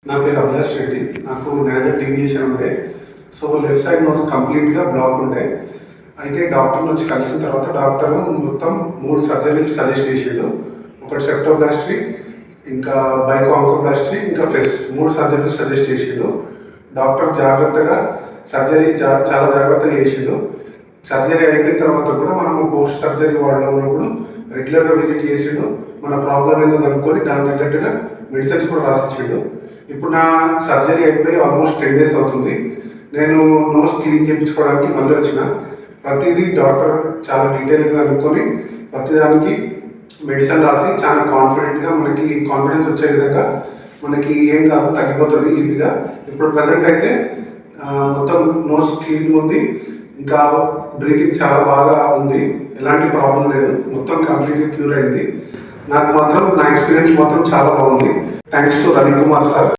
నా పేరు అభిలాష్ రెడ్డి. నాకు నేజల్ డీవియేషన్ ఉండే. సో లెఫ్ట్ సైడ్ నోస్ కంప్లీట్గా బ్లాక్ ఉండే. అయితే డాక్టర్ వచ్చి కలిసిన తర్వాత డాక్టర్ మొత్తం 3 సర్జరీలు సజెస్ట్ చేసిండు. ఒకటి సెప్టోప్లాస్టీ, ఇంకా బైకోఆంకోప్లాస్టీ, ఇంకా ఫెస్ 3 సర్జరీలు సజెస్ట్ చేసిండు. డాక్టర్ జాగ్రత్తగా సర్జరీ చాలా జాగ్రత్తగా చేసిండు. సర్జరీ అయిపోయిన తర్వాత కూడా మనము పోస్ట్ సర్జరీ వార్డులో ఉన్నప్పుడు రెగ్యులర్గా విజిట్ చేసిండు. మన ప్రాబ్లం ఏందో కనుక్కొని దాని తగ్గట్టుగా మెడిసిన్స్ కూడా రాసిచ్చిండు. ఇప్పుడు నా సర్జరీ అయిపోయి ఆల్మోస్ట్ 10 days అవుతుంది. నేను నోస్ క్లీన్ చేయించుకోవడానికి మళ్ళీ వచ్చిన. ప్రతిదీ డాక్టర్ చాలా డీటెయిల్గా అనుకొని ప్రతిదానికి మెడిసిన్ రాసి చాలా కాన్ఫిడెంట్గా మనకి కాన్ఫిడెన్స్ వచ్చే విధంగా మనకి ఏం కాదు తగ్గిపోతుంది ఈజీగా. ఇప్పుడు ప్రజెంట్ అయితే మొత్తం నోస్ క్లీన్ ఉంది, ఇంకా బ్రీతింగ్ చాలా బాగా ఉంది, ఎలాంటి ప్రాబ్లం లేదు, మొత్తం కంప్లీట్గా క్యూర్ అయింది. నాకు మాత్రం నా ఎక్స్పీరియన్స్ మాత్రం చాలా బాగుంది. Thanks to Ravikumar sir.